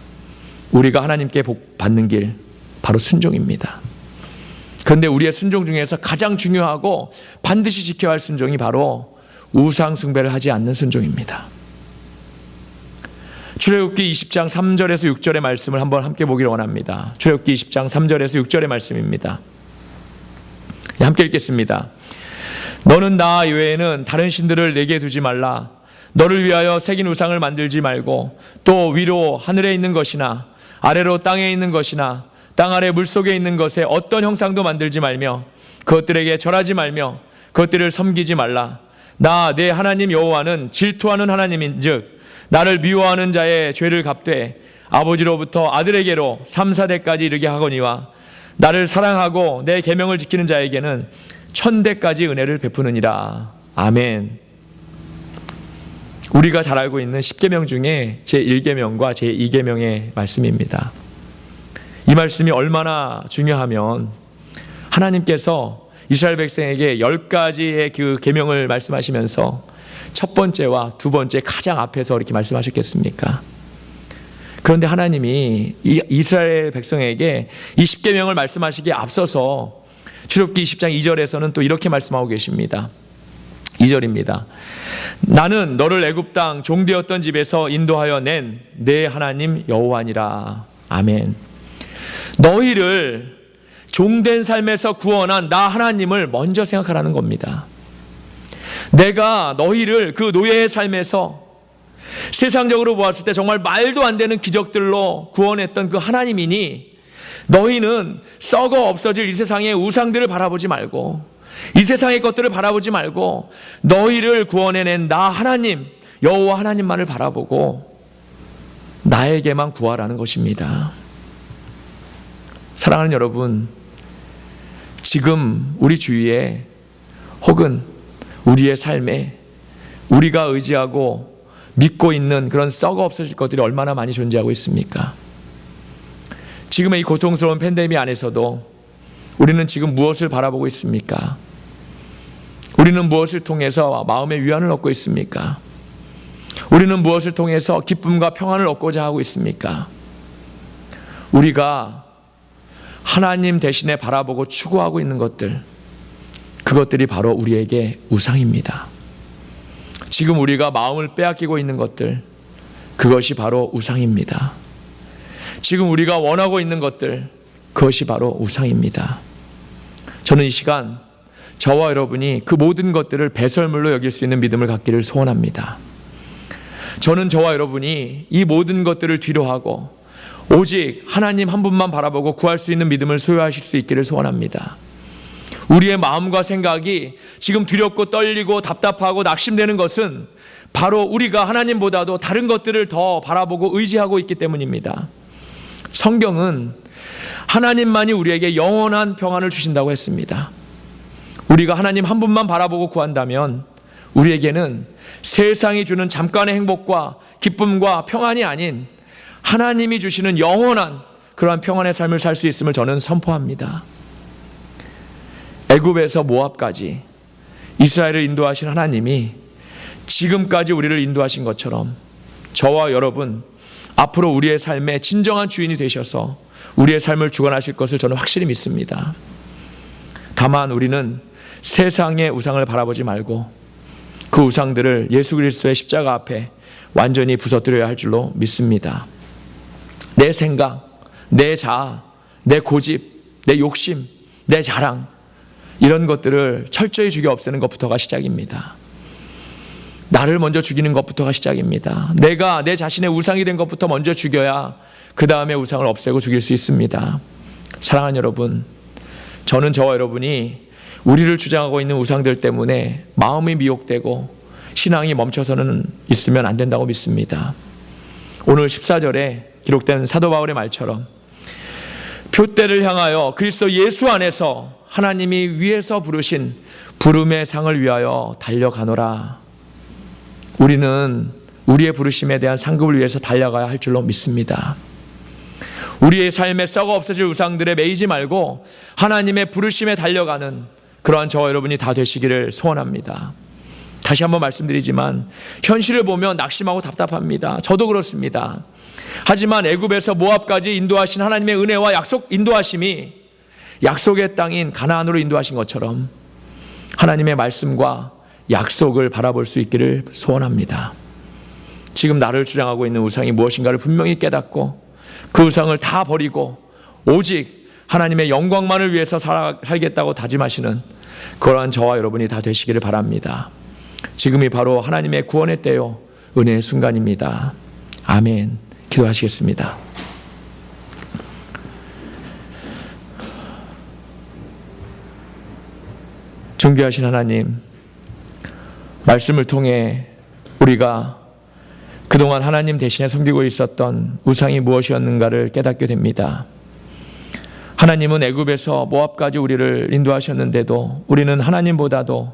우리가 하나님께 복받는 길, 바로 순종입니다. 그런데 우리의 순종 중에서 가장 중요하고 반드시 지켜야 할 순종이 바로 우상 숭배를 하지 않는 순종입니다. 출애굽기 20장 3절에서 6절의 말씀을 한번 함께 보기를 원합니다. 출애굽기 20장 3절에서 6절의 말씀입니다. 함께 읽겠습니다. 너는 나 외에는 다른 신들을 내게 두지 말라. 너를 위하여 새긴 우상을 만들지 말고 또 위로 하늘에 있는 것이나 아래로 땅에 있는 것이나 땅 아래 물속에 있는 것에 어떤 형상도 만들지 말며 그것들에게 절하지 말며 그것들을 섬기지 말라. 나 내 하나님 여호와는 질투하는 하나님인즉 나를 미워하는 자의 죄를 갚되 아버지로부터 아들에게로 3, 4대까지 이르게 하거니와 나를 사랑하고 내 계명을 지키는 자에게는 1000대까지 은혜를 베푸느니라. 아멘. 우리가 잘 알고 있는 10계명 중에 제1계명과 제2계명의 말씀입니다. 이 말씀이 얼마나 중요하면 하나님께서 이스라엘 백성에게 10가지의 그 계명을 말씀하시면서 첫 번째와 두 번째 가장 앞에서 이렇게 말씀하셨겠습니까? 그런데 하나님이 이 이스라엘 백성에게 이 10계명을 말씀하시기에 앞서서 출애굽기 20장 2절에서는 또 이렇게 말씀하고 계십니다. 2절입니다. 나는 너를 애굽 땅 종되었던 집에서 인도하여 낸 내 하나님 여호와니라. 아멘. 너희를 종된 삶에서 구원한 나 하나님을 먼저 생각하라는 겁니다. 내가 너희를 그 노예의 삶에서 세상적으로 보았을 때 정말 말도 안 되는 기적들로 구원했던 그 하나님이니 너희는 썩어 없어질 이 세상의 우상들을 바라보지 말고 이 세상의 것들을 바라보지 말고 너희를 구원해낸 나 하나님 여호와 하나님만을 바라보고 나에게만 구하라는 것입니다. 사랑하는 여러분, 지금 우리 주위에 혹은 우리의 삶에 우리가 의지하고 믿고 있는 그런 썩어 없어질 것들이 얼마나 많이 존재하고 있습니까? 지금의 이 고통스러운 팬데믹 안에서도 우리는 지금 무엇을 바라보고 있습니까? 우리는 무엇을 통해서 마음의 위안을 얻고 있습니까? 우리는 무엇을 통해서 기쁨과 평안을 얻고자 하고 있습니까? 우리가 하나님 대신에 바라보고 추구하고 있는 것들, 그것들이 바로 우리에게 우상입니다. 지금 우리가 마음을 빼앗기고 있는 것들, 그것이 바로 우상입니다. 지금 우리가 원하고 있는 것들, 그것이 바로 우상입니다. 저는 이 시간 저와 여러분이 그 모든 것들을 배설물로 여길 수 있는 믿음을 갖기를 소원합니다. 저는 저와 여러분이 이 모든 것들을 뒤로하고 오직 하나님 한 분만 바라보고 구할 수 있는 믿음을 소유하실 수 있기를 소원합니다. 우리의 마음과 생각이 지금 두렵고 떨리고 답답하고 낙심되는 것은 바로 우리가 하나님보다도 다른 것들을 더 바라보고 의지하고 있기 때문입니다. 성경은 하나님만이 우리에게 영원한 평안을 주신다고 했습니다. 우리가 하나님 한 분만 바라보고 구한다면 우리에게는 세상이 주는 잠깐의 행복과 기쁨과 평안이 아닌 하나님이 주시는 영원한 그러한 평안의 삶을 살 수 있음을 저는 선포합니다. 애굽에서 모압까지 이스라엘을 인도하신 하나님이 지금까지 우리를 인도하신 것처럼 저와 여러분 앞으로 우리의 삶의 진정한 주인이 되셔서 우리의 삶을 주관하실 것을 저는 확실히 믿습니다. 다만 우리는 세상의 우상을 바라보지 말고 그 우상들을 예수 그리스도의 십자가 앞에 완전히 부서뜨려야 할 줄로 믿습니다. 내 생각, 내 자아, 내 고집, 내 욕심, 내 자랑, 이런 것들을 철저히 죽여 없애는 것부터가 시작입니다. 나를 먼저 죽이는 것부터가 시작입니다. 내가 내 자신의 우상이 된 것부터 먼저 죽여야 그 다음에 우상을 없애고 죽일 수 있습니다. 사랑하는 여러분, 저는 저와 여러분이 우리를 주장하고 있는 우상들 때문에 마음이 미혹되고 신앙이 멈춰서는 있으면 안 된다고 믿습니다. 오늘 14절에 기록된 사도 바울의 말처럼 표대를 향하여 그리스도 예수 안에서 하나님이 위에서 부르신 부름의 상을 위하여 달려가노라. 우리는 우리의 부르심에 대한 상급을 위해서 달려가야 할 줄로 믿습니다. 우리의 삶에 썩어 없어질 우상들에 매이지 말고 하나님의 부르심에 달려가는 그러한 저와 여러분이 다 되시기를 소원합니다. 다시 한번 말씀드리지만 현실을 보면 낙심하고 답답합니다. 저도 그렇습니다. 하지만 애굽에서 모압까지 인도하신 하나님의 은혜와 약속 인도하심이 약속의 땅인 가나안으로 인도하신 것처럼 하나님의 말씀과 약속을 바라볼 수 있기를 소원합니다. 지금 나를 주장하고 있는 우상이 무엇인가를 분명히 깨닫고 그 우상을 다 버리고 오직 하나님의 영광만을 위해서 살겠다고 다짐하시는 그러한 저와 여러분이 다 되시기를 바랍니다. 지금이 바로 하나님의 구원의 때요 은혜의 순간입니다. 아멘. 기도하시겠습니다. 존귀하신 하나님, 말씀을 통해 우리가 그동안 하나님 대신에 섬기고 있었던 우상이 무엇이었는가를 깨닫게 됩니다. 하나님은 애굽에서 모압까지 우리를 인도하셨는데도 우리는 하나님보다도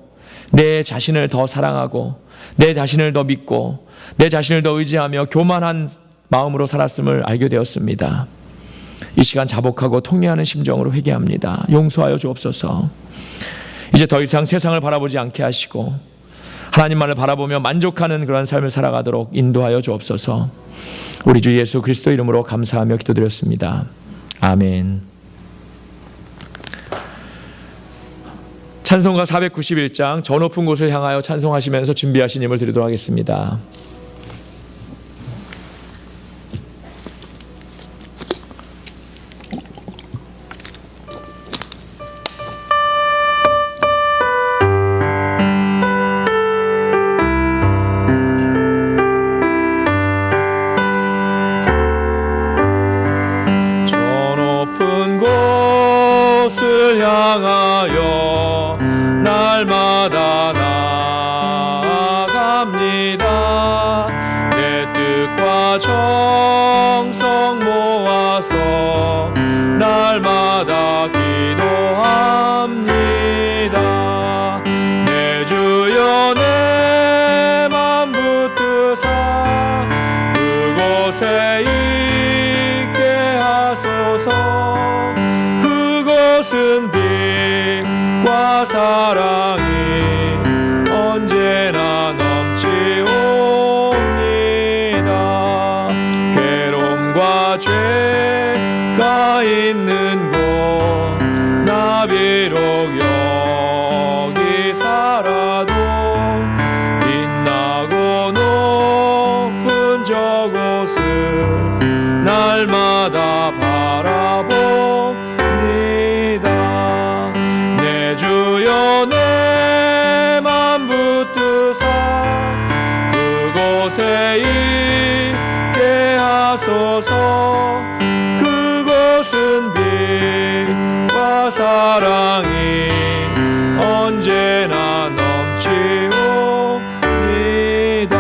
내 자신을 더 사랑하고 내 자신을 더 믿고 내 자신을 더 의지하며 교만한 마음으로 살았음을 알게 되었습니다. 이 시간 자복하고 통회하는 심정으로 회개합니다. 용서하여 주옵소서. 이제 더 이상 세상을 바라보지 않게 하시고 하나님만을 바라보며 만족하는 그런 삶을 살아가도록 인도하여 주옵소서. 우리 주 예수 그리스도 이름으로 감사하며 기도드렸습니다. 아멘. 찬송가 491장 저 높은 곳을 향하여 찬송하시면서 준비하신 힘을 드리도록 하겠습니다. 향하여 날마다 나아갑니다. 내 뜻과 정성 모아서 날마다 기도합니다. 내 주여 내 맘 붙드사 그곳에 있게 하소서. 그곳은 빛과 사랑이 언제나 넘치옵니다. 괴로움과 죄가 있는 곳 나 비록 여기 살아도 빛나고 높은 저곳을 날마다 바라봅니다. 내 주여 내 맘 붙드사 그곳에 있게 하소서. 그곳은 빛과 사랑이 언제나 넘치옵니다.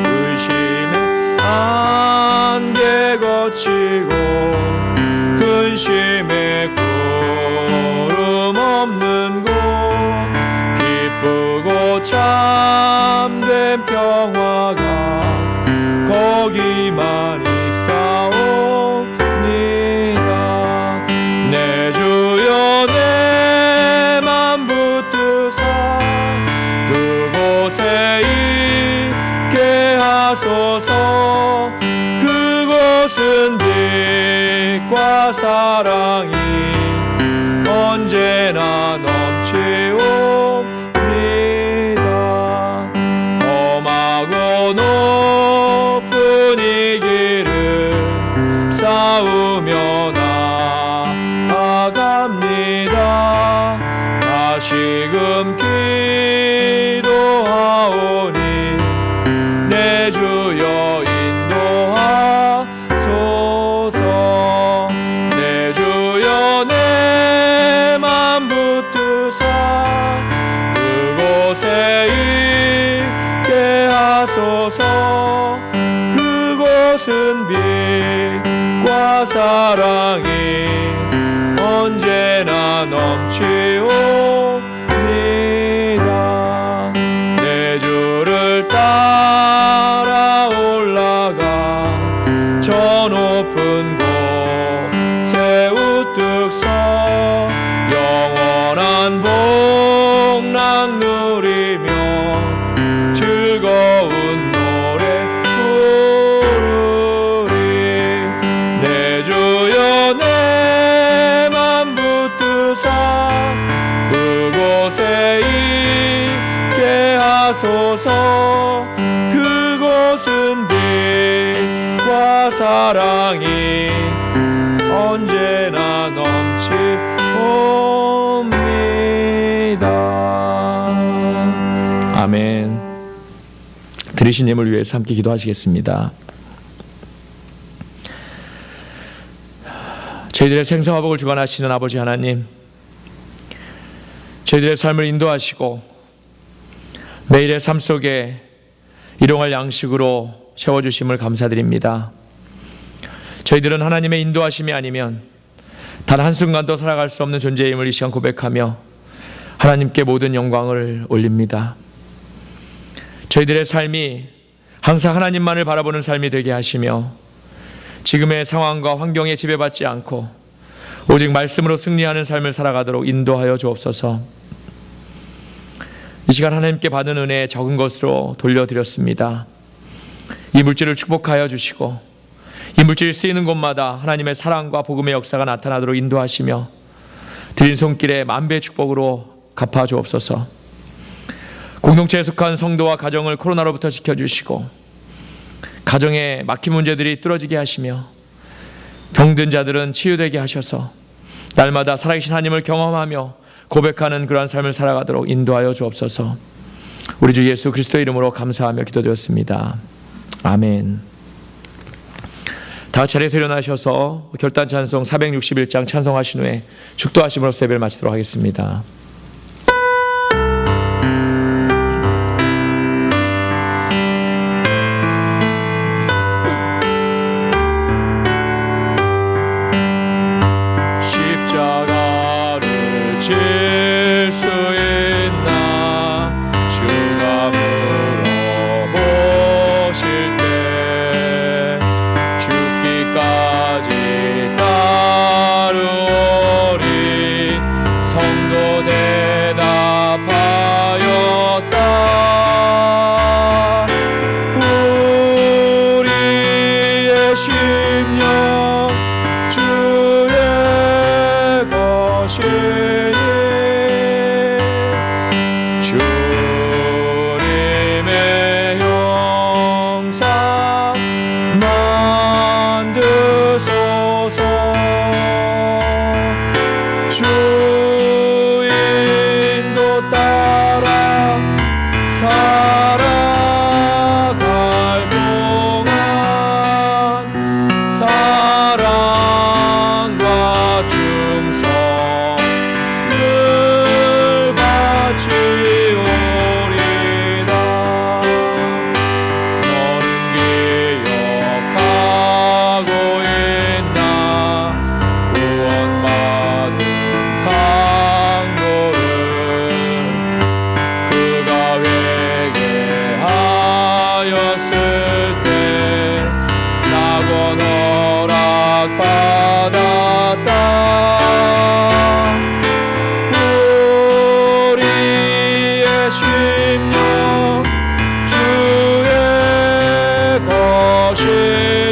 의심의 안개 거치고 근심의 구름 없는 곳 기쁘고 참된 평화가 거기만 있사옵니다. 내 주여 내 맘 붙드사 그곳에 있게 하소서. 그곳은 빛과 사랑이 언제나 넘치옵니다. 험하고 높은 이 길을 싸우며 나아갑니다. 다시금 기도하오니 내 주여 인도하소서. 내 주여 내 맘 붙드사 그곳에 있게 하소서. 그곳은 빛과 사랑이 언제나 넘치옵니다. 내 주를 따라 올라가 저 높은 곳에 우뚝 서 영원한 복락 누리며 즐거운 노래 부르리. 내 주여 내 맘 붙드사 그곳에 있게 하소서. 그곳은 빛과 사랑이 언제나 넘치옵니다. 아멘. 들으신 님을 위해서 함께 기도하시겠습니다. 저희들의 생사화복을 주관하시는 아버지 하나님, 저희들의 삶을 인도하시고 매일의 삶 속에 일용할 양식으로 세워주심을 감사드립니다. 저희들은 하나님의 인도하심이 아니면 단 한순간도 살아갈 수 없는 존재임을 이 시간 고백하며 하나님께 모든 영광을 올립니다. 저희들의 삶이 항상 하나님만을 바라보는 삶이 되게 하시며 지금의 상황과 환경에 지배받지 않고 오직 말씀으로 승리하는 삶을 살아가도록 인도하여 주옵소서. 이 시간 하나님께 받은 은혜 적은 것으로 돌려드렸습니다. 이 물질을 축복하여 주시고 이 물질이 쓰이는 곳마다 하나님의 사랑과 복음의 역사가 나타나도록 인도하시며 드린 손길에 만배의 축복으로 갚아 주옵소서. 공동체에 속한 성도와 가정을 코로나로부터 지켜주시고 가정에 막힌 문제들이 뚫어지게 하시며 병든 자들은 치유되게 하셔서 날마다 살아계신 하나님을 경험하며 고백하는 그러한 삶을 살아가도록 인도하여 주옵소서. 우리 주 예수 그리스도의 이름으로 감사하며 기도드렸습니다. 아멘. 다 같이 자리에서 일어나셔서 결단 찬송 461장 찬송하신 후에 축도하심으로써 예배를 마치도록 하겠습니다. 십자가를 질 수 있나 주가 물어보실 때 죽기까지 따르오리. 성도 대답하였다. 우리의 심령 주의 것이니 주님의 형상 만드소서. 주 인도 따라 살아갈 동안 사랑과 충성을 바치오리다. 너는 기억하고 있나 구원받은 강도를. 그가 회개하였을 때 낙원 허락받았다. 우리의 심령 주의 것이니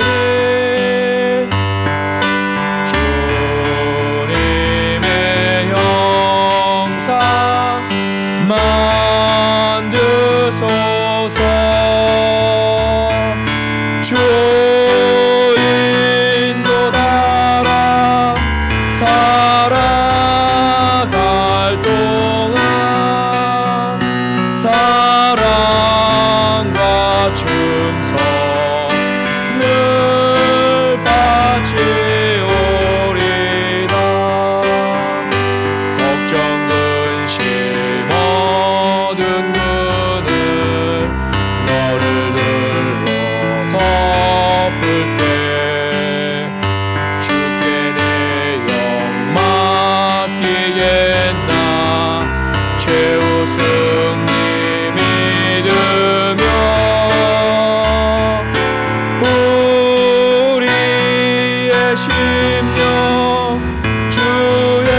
주님의 형상 만드소서. 주 인도 따라 살아갈 동안 사랑과 충성을 바치오리다. 걱정 근심 모든 그늘 너를 들러 덮을 때 주께 내 영 맡기겠나. 최우승 님 믿으며 우리의 심령 주의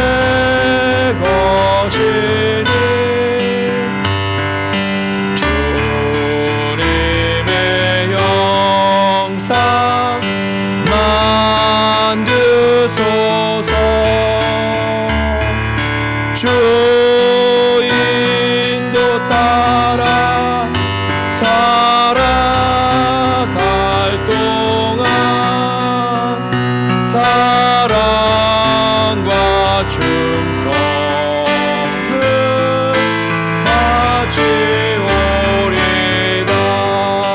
것이니 주님의 형상 만드소서. 주 인도 따라 살아갈 동안 사랑과 충성을 바치오리다.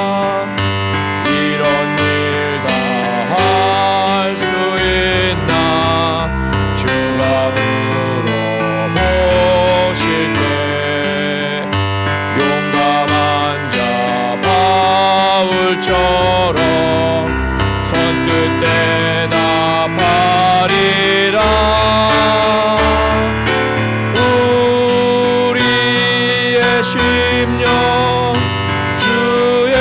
심령 주의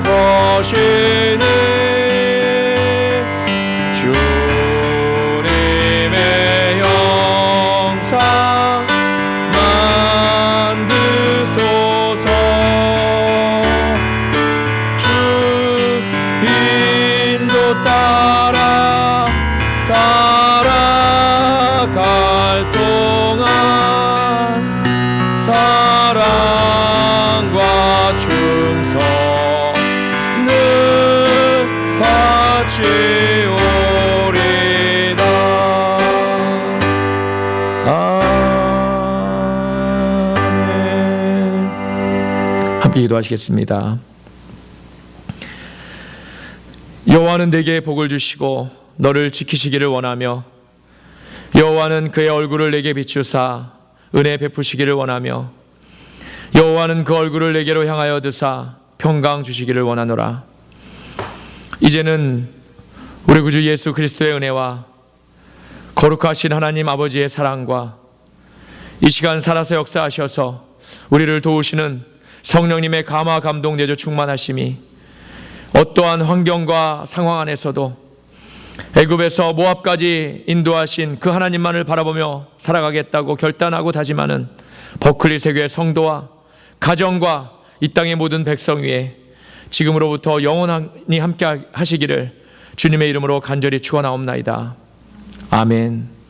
것이니 주님의 형상 만드소서. 주 인도 따라 살아갈 동안 사랑과 충성을 바치오리다. 아멘. 함께 기도하시겠습니다. 여호와는 내게 복을 주시고 너를 지키시기를 원하며 여호와는 그의 얼굴을 내게 비추사 은혜 베푸시기를 원하며 여호와는 그 얼굴을 내게로 향하여 드사 평강 주시기를 원하노라. 이제는 우리 구주 예수 그리스도의 은혜와 거룩하신 하나님 아버지의 사랑과 이 시간 살아서 역사하셔서 우리를 도우시는 성령님의 감화 감동 내조 충만하심이 어떠한 환경과 상황 안에서도 애굽에서 모압까지 인도하신 그 하나님만을 바라보며 살아가겠다고 결단하고 다짐하는 버클리 세교의 성도와 가정과 이 땅의 모든 백성 위에 지금으로부터 영원히 함께 하시기를 주님의 이름으로 간절히 축원하옵나이다. 아멘.